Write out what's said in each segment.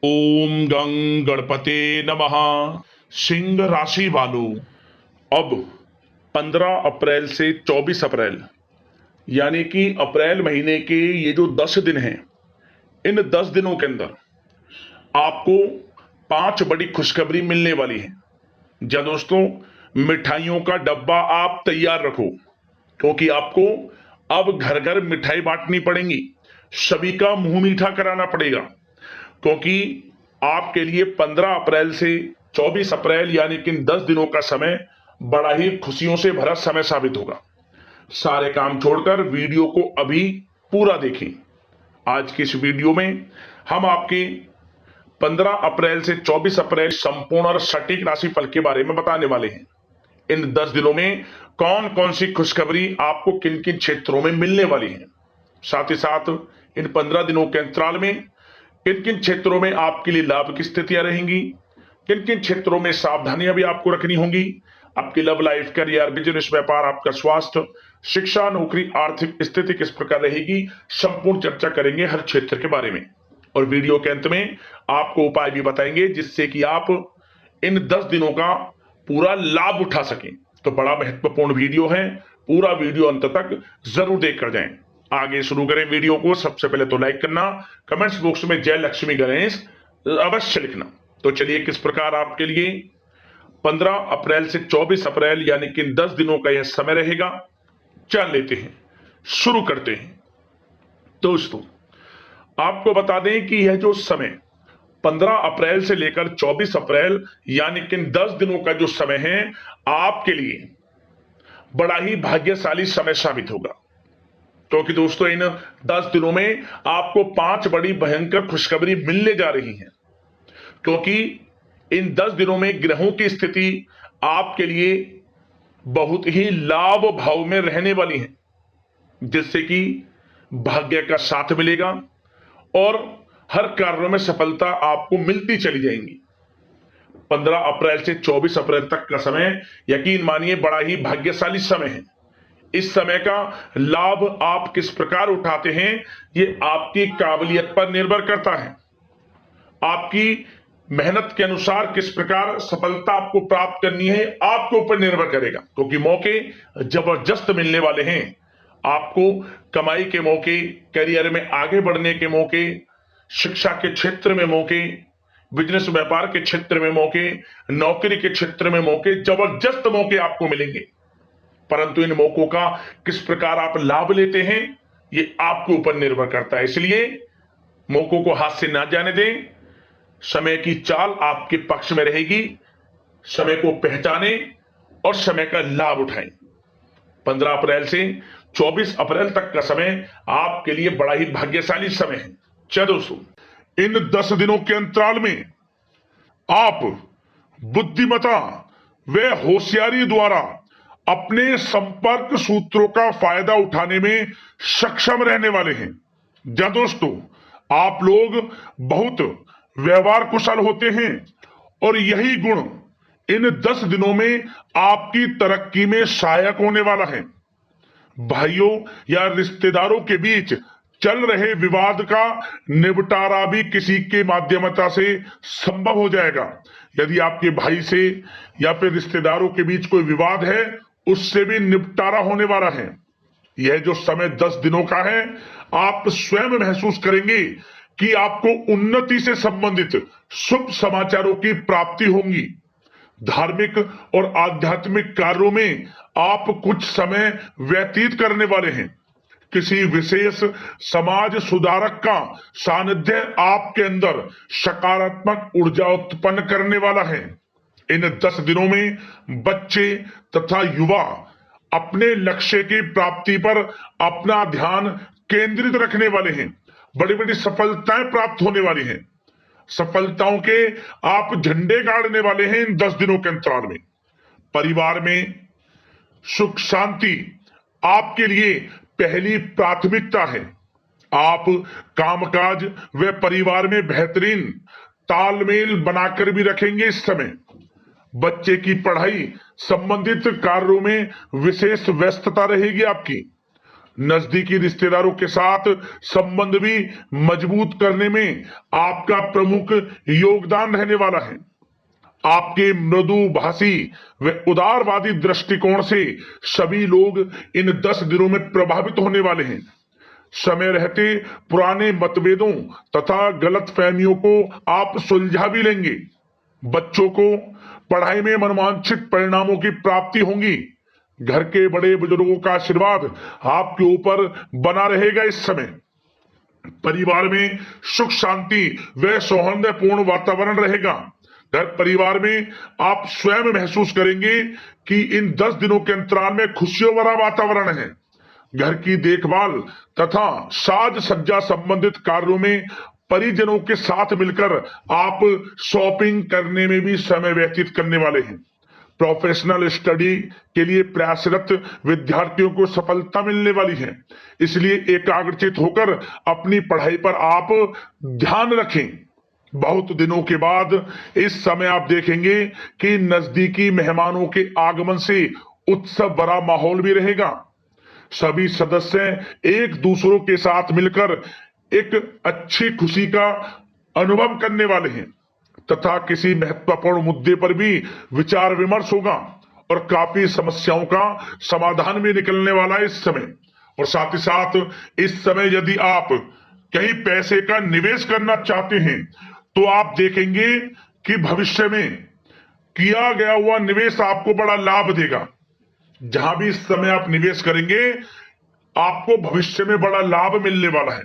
ओम गं गणपते नमः। सिंह राशि वालों, अब 15 अप्रैल से 24 अप्रैल यानी कि अप्रैल महीने के ये जो 10 दिन हैं, इन 10 दिनों के अंदर आपको 5 बड़ी खुशखबरी मिलने वाली है। जा दोस्तों, मिठाइयों का डब्बा आप तैयार रखो, क्योंकि आपको अब घर घर मिठाई बांटनी पड़ेगी, सभी का मुंह मीठा कराना पड़ेगा। क्योंकि आपके लिए 15 अप्रैल से 24 अप्रैल यानी कि इन 10 दिनों का समय बड़ा ही खुशियों से भरा समय साबित होगा। सारे काम छोड़कर वीडियो को अभी पूरा देखें। आज की इस वीडियो में हम आपके 15 अप्रैल से 24 अप्रैल संपूर्ण और सटीक राशिफल के बारे में बताने वाले हैं। इन 10 दिनों में कौन कौन सी खुशखबरी आपको किन किन क्षेत्रों में मिलने वाली है, साथ ही साथ इन 15 दिनों के अंतराल में किन किन क्षेत्रों में आपके लिए लाभ की स्थितियां रहेंगी, किन किन क्षेत्रों में सावधानियां भी आपको रखनी होंगी, आपकी लव लाइफ, करियर, बिजनेस, व्यापार, आपका स्वास्थ्य, शिक्षा, नौकरी, आर्थिक स्थिति किस प्रकार रहेगी, संपूर्ण चर्चा करेंगे हर क्षेत्र के बारे में। और वीडियो के अंत में आपको उपाय भी बताएंगे जिससे कि आप इन 10 दिनों का पूरा लाभ उठा सकें। तो बड़ा महत्वपूर्ण वीडियो है, पूरा वीडियो अंत तक जरूर देख कर जाएं। आगे शुरू करें वीडियो को। सबसे पहले तो लाइक करना, कमेंट्स बॉक्स में जय लक्ष्मी गणेश अवश्य लिखना। तो चलिए, किस प्रकार आपके लिए 15 अप्रैल से 24 अप्रैल यानी कि 10 दिनों का यह समय रहेगा, जान लेते हैं, शुरू करते हैं। दोस्तों, आपको बता दें कि यह जो समय 15 अप्रैल से लेकर 24 अप्रैल यानी कि 10 दिनों का जो समय है, आपके लिए बड़ा ही भाग्यशाली समय साबित होगा। क्योंकि दोस्तों, इन 10 दिनों में आपको 5 बड़ी भयंकर खुशखबरी मिलने जा रही है। क्योंकि इन 10 दिनों में ग्रहों की स्थिति आपके लिए बहुत ही लाभ भाव में रहने वाली है, जिससे कि भाग्य का साथ मिलेगा और हर कार्यों में सफलता आपको मिलती चली जाएंगी। 15 अप्रैल से 24 अप्रैल तक का समय यकीन मानिए बड़ा ही भाग्यशाली समय है। इस समय का लाभ आप किस प्रकार उठाते हैं, ये आपकी काबिलियत पर निर्भर करता है। आपकी मेहनत के अनुसार किस प्रकार सफलता आपको प्राप्त करनी है, आपके ऊपर निर्भर करेगा। क्योंकि मौके जबरदस्त मिलने वाले हैं। आपको कमाई के मौके, करियर में आगे बढ़ने के मौके, शिक्षा के क्षेत्र में मौके, बिजनेस व्यापार के क्षेत्र में मौके, नौकरी के क्षेत्र में मौके, जबरदस्त मौके आपको मिलेंगे। परंतु इन मौकों का किस प्रकार आप लाभ लेते हैं, ये आपके ऊपर निर्भर करता है। इसलिए मौकों को हाथ से ना जाने दें। समय की चाल आपके पक्ष में रहेगी। समय को पहचाने और समय का लाभ उठाएं। 15 अप्रैल से 24 अप्रैल तक का समय आपके लिए बड़ा ही भाग्यशाली समय है। चलो दोस्तों, इन 10 दिनों के अंतराल में आप बुद्धिमता व होशियारी द्वारा अपने संपर्क सूत्रों का फायदा उठाने में सक्षम रहने वाले हैं। जहां दोस्तों, आप लोग बहुत व्यवहार कुशल होते हैं और यही गुण इन 10 दिनों में आपकी तरक्की में सहायक होने वाला है। भाइयों या रिश्तेदारों के बीच चल रहे विवाद का निपटारा भी किसी के माध्यमता से संभव हो जाएगा। यदि आपके भाई से या फिर रिश्तेदारों के बीच कोई विवाद है, उससे भी निपटारा होने वाला है। यह जो समय 10 दिनों का है, आप स्वयं महसूस करेंगे कि आपको उन्नति से संबंधित शुभ समाचारों की प्राप्ति होगी। धार्मिक और आध्यात्मिक कार्यों में आप कुछ समय व्यतीत करने वाले हैं। किसी विशेष समाज सुधारक का सानिध्य आपके अंदर सकारात्मक ऊर्जा उत्पन्न करने वाला है। इन 10 दिनों में बच्चे तथा युवा अपने लक्ष्य की प्राप्ति पर अपना ध्यान केंद्रित रखने वाले हैं। बड़ी बड़ी सफलताएं प्राप्त होने वाली हैं। सफलताओं के आप झंडे गाड़ने वाले हैं इन 10 दिनों के अंतराल में। परिवार में सुख शांति आपके लिए पहली प्राथमिकता है। आप कामकाज व परिवार में बेहतरीन तालमेल बनाकर भी रखेंगे। इस समय बच्चे की पढ़ाई संबंधित कार्यों में विशेष व्यस्तता रहेगी आपकी। नजदीकी रिश्तेदारों के साथ संबंध भी मजबूत करने में आपका प्रमुख योगदान रहने वाला है। आपके मृदु भाषी व उदारवादी दृष्टिकोण से सभी लोग इन 10 दिनों में प्रभावित होने वाले हैं। समय रहते पुराने मतभेदों तथा गलतफहमियों को आप सुलझा भी लेंगे। बच्चों को पढ़ाई में मनवांछित परिणामों की प्राप्ति होगी। घर के बड़े बुजुर्गों का आशीर्वाद आपके ऊपर बना रहेगा। इस समय परिवार में सुख शांति व सौहार्दपूर्ण वातावरण रहेगा। घर परिवार में आप स्वयं महसूस करेंगे कि इन 10 दिनों के अंतराल में खुशियों भरा वातावरण है। घर की देखभाल तथा साज सज्जा संबंधित कार्यों में परिजनों के साथ मिलकर आप शॉपिंग करने में भी समय व्यतीत करने वाले हैं। प्रोफेशनल स्टडी के लिए प्रयासरत विद्यार्थियों को सफलता मिलने वाली है, इसलिए एकाग्रचित होकर अपनी पढ़ाई पर आप ध्यान रखें। बहुत दिनों के बाद इस समय आप देखेंगे कि नजदीकी मेहमानों के आगमन से उत्सव भरा माहौल भी रहेगा। सभी सदस्य एक दूसरों के साथ मिलकर एक अच्छी खुशी का अनुभव करने वाले हैं तथा किसी महत्वपूर्ण मुद्दे पर भी विचार विमर्श होगा और काफी समस्याओं का समाधान भी निकलने वाला है इस समय। और साथ ही साथ इस समय यदि आप कहीं पैसे का निवेश करना चाहते हैं तो आप देखेंगे कि भविष्य में किया गया हुआ निवेश आपको बड़ा लाभ देगा। जहां भी इस समय आप निवेश करेंगे आपको भविष्य में बड़ा लाभ मिलने वाला है,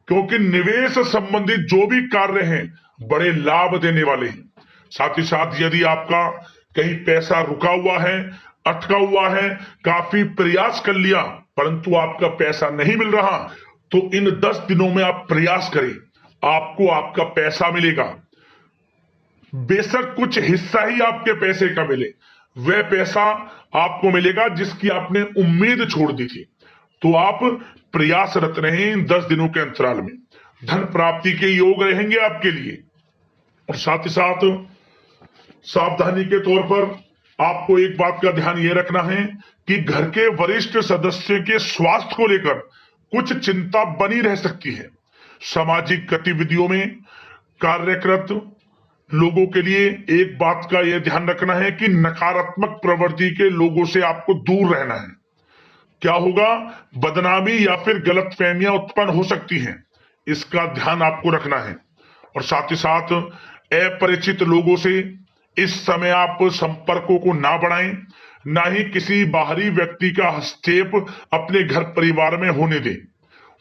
क्योंकि निवेश संबंधित जो भी कार्य हैं बड़े लाभ देने वाले हैं। साथ ही साथ यदि आपका कहीं पैसा रुका हुआ है, अटका हुआ है, काफी प्रयास कर लिया परंतु आपका पैसा नहीं मिल रहा, तो इन 10 दिनों में आप प्रयास करें, आपको आपका पैसा मिलेगा। बेशक कुछ हिस्सा ही आपके पैसे का मिले, वह पैसा आपको मिलेगा जिसकी आपने उम्मीद छोड़ दी थी। तो आप प्रयासरत रहें इन 10 दिनों के अंतराल में। धन प्राप्ति के योग रहेंगे आपके लिए। और साथ ही साथ सावधानी के तौर पर आपको एक बात का ध्यान यह रखना है कि घर के वरिष्ठ सदस्य के स्वास्थ्य को लेकर कुछ चिंता बनी रह सकती है। सामाजिक गतिविधियों में कार्यरत लोगों के लिए एक बात का यह ध्यान रखना है कि नकारात्मक प्रवृत्ति के लोगों से आपको दूर रहना है। क्या होगा, बदनामी या फिर गलतफहमियां उत्पन्न हो सकती हैं, इसका ध्यान आपको रखना है। और साथ ही साथ अपरिचित लोगों से इस समय आप संपर्कों को ना बढ़ाएं, ना ही किसी बाहरी व्यक्ति का हस्तक्षेप अपने घर परिवार में होने दें।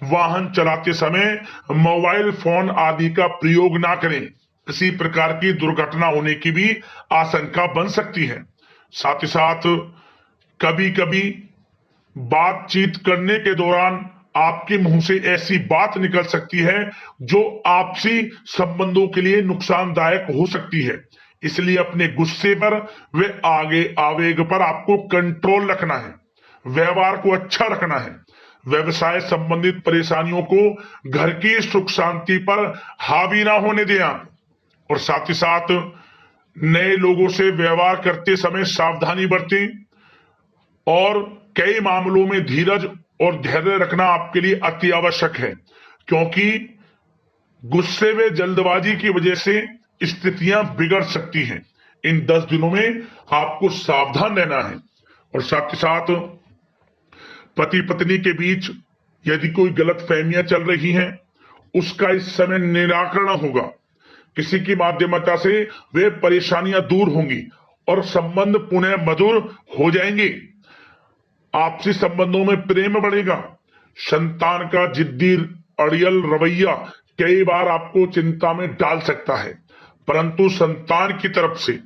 वाहन चलाते समय मोबाइल फोन आदि का प्रयोग ना करें, किसी प्रकार की दुर्घटना होने की भी आशंका बन सकती है। साथ ही साथ कभी कभी बातचीत करने के दौरान आपके मुंह से ऐसी बात निकल सकती है जो आपसी संबंधों के लिए नुकसानदायक हो सकती है, इसलिए अपने गुस्से पर व आगे आवेग पर आपको कंट्रोल रखना है। व्यवहार को अच्छा रखना है। व्यवसाय संबंधित परेशानियों को घर की सुख शांति पर हावी ना होने दें आप। और साथ ही साथ नए लोगों से व्यवहार करते समय सावधानी बरतें और कई मामलों में धीरज और धैर्य रखना आपके लिए अति आवश्यक है, क्योंकि गुस्से व जल्दबाजी की वजह से स्थितियां बिगड़ सकती हैं। इन 10 दिनों में आपको सावधान रहना है। और साथ ही साथ पति पत्नी के बीच यदि कोई गलत फहमियां चल रही हैं उसका इस समय निराकरण होगा। किसी की माध्यमता से वे परेशानियां दूर होंगी और संबंध पुनः मधुर हो जाएंगे। आपसी संबंधों में प्रेम बढ़ेगा। संतान का जिद्दी अड़ियल रवैया कई बार आपको चिंता में डाल सकता है, परंतु संतान की तरफ से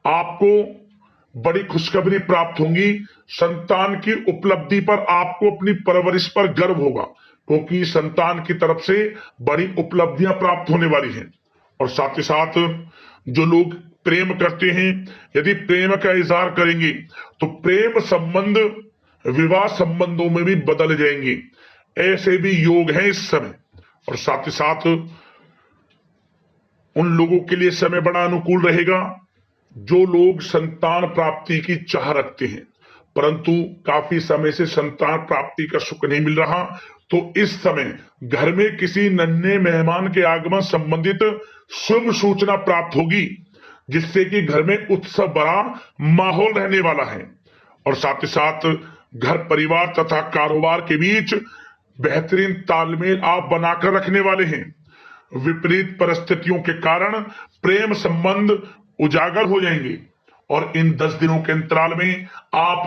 आपको बड़ी खुशखबरी प्राप्त होगी। संतान की उपलब्धि पर आपको अपनी परवरिश पर गर्व होगा, क्योंकि संतान की तरफ से बड़ी उपलब्धियां प्राप्त होने वाली हैं। और साथ ही साथ जो लोग प्रेम करते हैं यदि प्रेम का इजहार करेंगे तो प्रेम संबंध विवाह संबंधों में भी बदल जाएंगे। ऐसे भी योग हैं इस समय। और साथ ही साथ उन लोगों के लिए समय बड़ा अनुकूल रहेगा जो लोग संतान प्राप्ति की चाह रखते हैं, परंतु काफी समय से संतान प्राप्ति का सुख नहीं मिल रहा, तो इस समय घर में किसी नन्हे मेहमान के आगमन संबंधित शुभ सूचना प्राप्त होगी, जिससे कि घर में उत्सव भरा माहौल रहने वाला है। और साथ ही साथ घर परिवार तथा कारोबार के बीच बेहतरीन तालमेल आप बनाकर रखने वाले हैं। विपरीत परिस्थितियों के कारण प्रेम संबंध उजागर हो जाएंगे और इन 10 दिनों के अंतराल में आप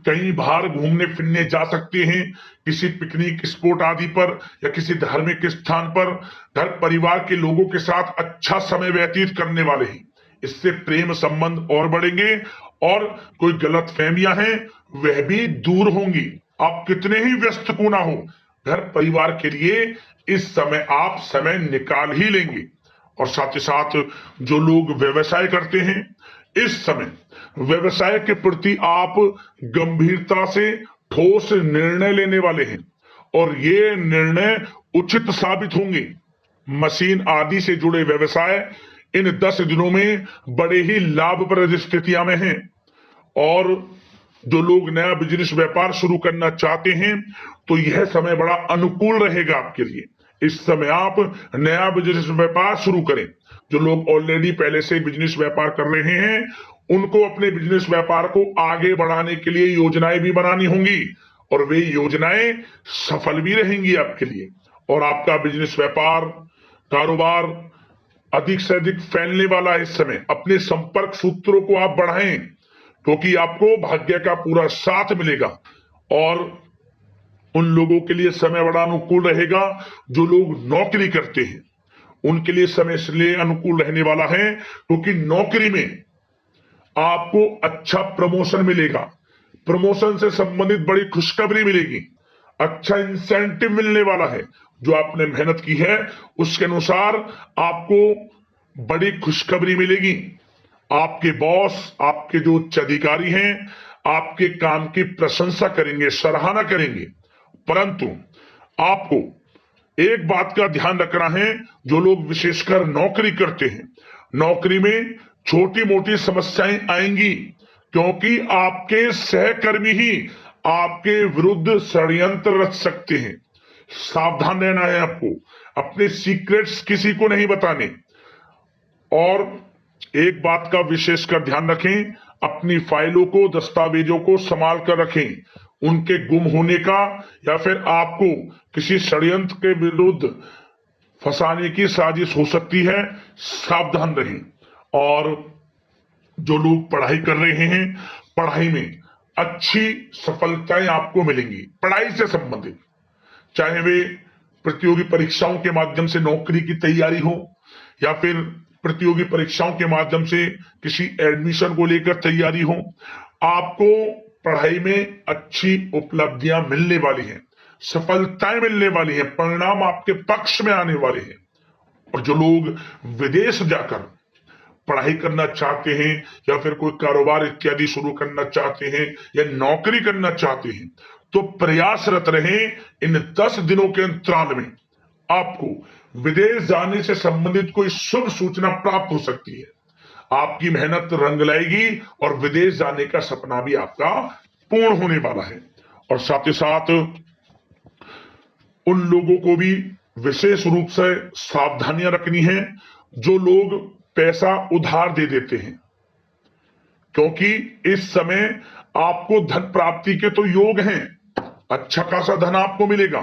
कहीं बाहर घूमने फिरने जा सकते हैं, किसी पिकनिक स्पॉट आदि पर या किसी धार्मिक स्थान पर घर परिवार के लोगों के साथ अच्छा समय व्यतीत करने वाले हैं। इससे प्रेम संबंध और बढ़ेंगे और कोई गलत फहमियां हैं वह भी दूर होंगी। आप कितने ही व्यस्त क्यों ना हो, घर परिवार के लिए इस समय आप समय निकाल ही लेंगे। और साथ ही साथ जो लोग व्यवसाय करते हैं, इस समय व्यवसाय के प्रति आप गंभीरता से ठोस निर्णय लेने वाले हैं और ये निर्णय उचित साबित होंगे। मशीन आदि से जुड़े व्यवसाय इन 10 दिनों में बड़े ही लाभप्रद स्थितियां में हैं और जो लोग नया बिजनेस व्यापार शुरू करना चाहते हैं तो यह समय बड़ा अनुकूल रहेगा आपके लिए। इस समय आप नया बिजनेस व्यापार शुरू करें। जो लोग ऑलरेडी पहले से बिजनेस व्यापार कर रहे हैं उनको अपने बिजनेस व्यापार को आगे बढ़ाने के लिए योजनाएं भी बनानी होंगी और वे योजनाएं सफल भी रहेंगी आपके लिए और आपका बिजनेस व्यापार कारोबार अधिक से अधिक फैलने वाला है। इस समय अपने संपर्क सूत्रों को आप बढ़ाएं क्योंकि आपको भाग्य का पूरा साथ मिलेगा और उन लोगों के लिए समय बड़ा अनुकूल रहेगा जो लोग नौकरी करते हैं। उनके लिए समय इसलिए अनुकूल रहने वाला है क्योंकि नौकरी में आपको अच्छा प्रमोशन मिलेगा, प्रमोशन से संबंधित बड़ी खुशखबरी मिलेगी, अच्छा इंसेंटिव मिलने वाला है। जो आपने मेहनत की है उसके अनुसार आपको बड़ी खुशखबरी मिलेगी। आपके बॉस, आपके जो उच्च अधिकारी हैं आपके काम की प्रशंसा करेंगे, सराहना करेंगे। परंतु आपको एक बात का ध्यान रखना है, जो लोग विशेषकर नौकरी करते हैं, नौकरी में छोटी मोटी समस्याएं आएंगी क्योंकि आपके सहकर्मी ही आपके विरुद्ध षड्यंत्र रच सकते हैं। सावधान रहना है आपको, अपने सीक्रेट्स किसी को नहीं बताने। और एक बात का विशेषकर ध्यान रखें, अपनी फाइलों को दस्तावेजों को संभाल कर रखें। उनके गुम होने का या फिर आपको किसी षड्यंत्र के विरुद्ध फंसाने की साजिश हो सकती है, सावधान रहें। और जो लोग पढ़ाई कर रहे हैं पढ़ाई में अच्छी सफलताएं आपको मिलेंगी। पढ़ाई से संबंधित चाहे वे प्रतियोगी परीक्षाओं के माध्यम से नौकरी की तैयारी हो या फिर प्रतियोगी परीक्षाओं के माध्यम से किसी एडमिशन को लेकर तैयारी हो, आपको पढ़ाई में अच्छी उपलब्धियां मिलने वाली हैं, सफलताएं मिलने वाली हैं, परिणाम आपके पक्ष में आने वाले हैं। और जो लोग विदेश जाकर पढ़ाई करना चाहते हैं या फिर कोई कारोबार इत्यादि शुरू करना चाहते हैं या नौकरी करना चाहते हैं तो प्रयासरत रहें। इन 10 दिनों के अंतराल में आपको विदेश जाने से संबंधित कोई शुभ सूचना प्राप्त हो सकती है। आपकी मेहनत रंग लाएगी और विदेश जाने का सपना भी आपका पूर्ण होने वाला है। और साथ ही साथ उन लोगों को भी विशेष रूप से सावधानियां रखनी है जो लोग पैसा उधार दे देते हैं, क्योंकि इस समय आपको धन प्राप्ति के तो योग हैं, अच्छा खासा धन आपको मिलेगा,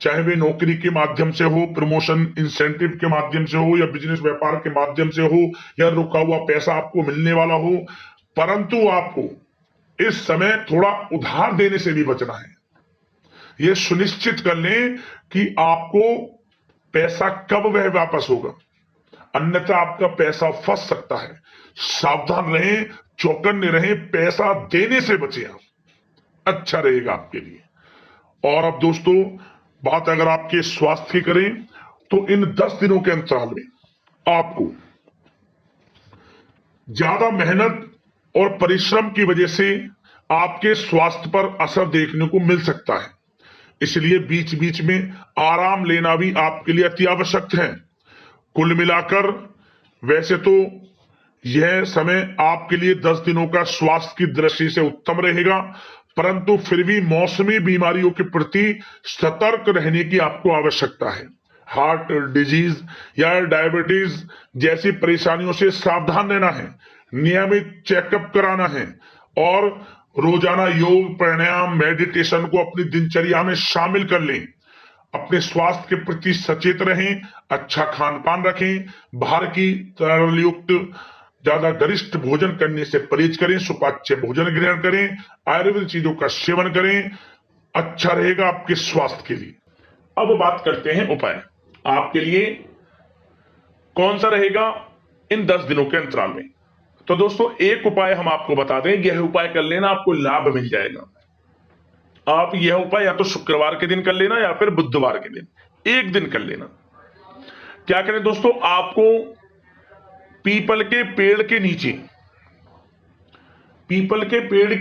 चाहे वे नौकरी के माध्यम से हो, प्रमोशन इंसेंटिव के माध्यम से हो या बिजनेस व्यापार के माध्यम से हो या रुका हुआ पैसा आपको मिलने वाला हो। परंतु आपको इस समय थोड़ा उधार देने से भी बचना है। यह सुनिश्चित कर लें कि आपको पैसा कब वह वापस होगा, अन्यथा आपका पैसा फंस सकता है। सावधान रहें, चौकन्ने रहें, पैसा देने से बचे आप, अच्छा रहेगा आपके लिए। और अब दोस्तों बात अगर आपके स्वास्थ्य की करें तो इन 10 दिनों के अंतराल में आपको ज्यादा मेहनत और परिश्रम की वजह से आपके स्वास्थ्य पर असर देखने को मिल सकता है, इसलिए बीच बीच में आराम लेना भी आपके लिए अति आवश्यक है। कुल मिलाकर वैसे तो यह समय आपके लिए 10 दिनों का स्वास्थ्य की दृष्टि से उत्तम रहेगा, परंतु फिर भी मौसमी बीमारियों के प्रति सतर्क रहने की आपको आवश्यकता है। हार्ट डिजीज या डायबिटीज जैसी परेशानियों से सावधान रहना है, नियमित चेकअप कराना है और रोजाना योग, प्राणायाम, मेडिटेशन को अपनी दिनचर्या में शामिल कर लें। अपने स्वास्थ्य के प्रति सचेत रहें, अच्छा खान पान रखें, बाहर की तरल युक्त ज्यादा गरिष्ठ भोजन करने से परहेज करें, सुपाच्य भोजन ग्रहण करें, आयुर्वेदिक चीजों का सेवन करें, अच्छा रहेगा आपके स्वास्थ्य के लिए। अब बात करते हैं उपाय आपके लिए कौन सा रहेगा इन 10 दिनों के अंतराल में। तो दोस्तों एक उपाय हम आपको बता दें, यह उपाय कर लेना आपको लाभ मिल जाएगा। आप यह उपाय या तो शुक्रवार के दिन कर लेना या फिर बुधवार के दिन, एक दिन कर लेना। क्या करें दोस्तों, आपको पीपल के पेड़ के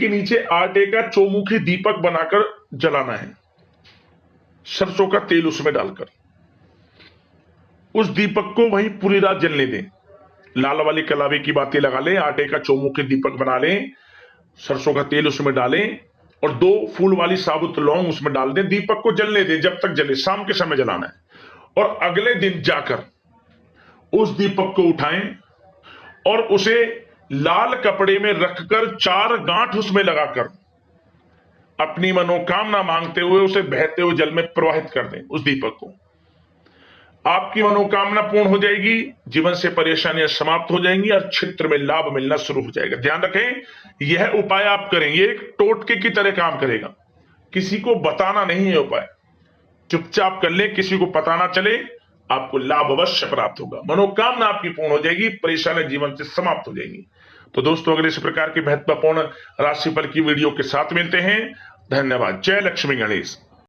नीचे आटे का चौमुखी दीपक बनाकर जलाना है, सरसों का तेल उसमें डालकर। उस दीपक को वहीं पूरी रात जलने दें। लाल वाली कलावे की बाती लगा लें, आटे का चौमुखी दीपक बना लें, सरसों का तेल उसमें डालें और 2 फूल वाली साबुत लौंग उसमें डाल दें। दीपक को जलने दें जब तक जले, शाम के समय जलाना है। और अगले दिन जाकर उस दीपक को उठाएं और उसे लाल कपड़े में रखकर 4 गांठ उसमें लगाकर अपनी मनोकामना मांगते हुए उसे बहते हुए जल में प्रवाहित कर दें। उस दीपक को आपकी मनोकामना पूर्ण हो जाएगी, जीवन से परेशानियां समाप्त हो जाएंगी और क्षेत्र में लाभ मिलना शुरू हो जाएगा। ध्यान रखें, यह उपाय आप करें, यह एक टोटके की तरह काम करेगा। किसी को बताना नहीं है उपाय, चुपचाप कर ले, किसी को पता ना चले, आपको लाभ अवश्य प्राप्त होगा, मनोकामना आपकी पूर्ण हो जाएगी, परेशानियां जीवन से समाप्त हो जाएंगी। तो दोस्तों अगले इस प्रकार की महत्वपूर्ण राशिफल की वीडियो के साथ मिलते हैं। धन्यवाद। जय लक्ष्मी गणेश।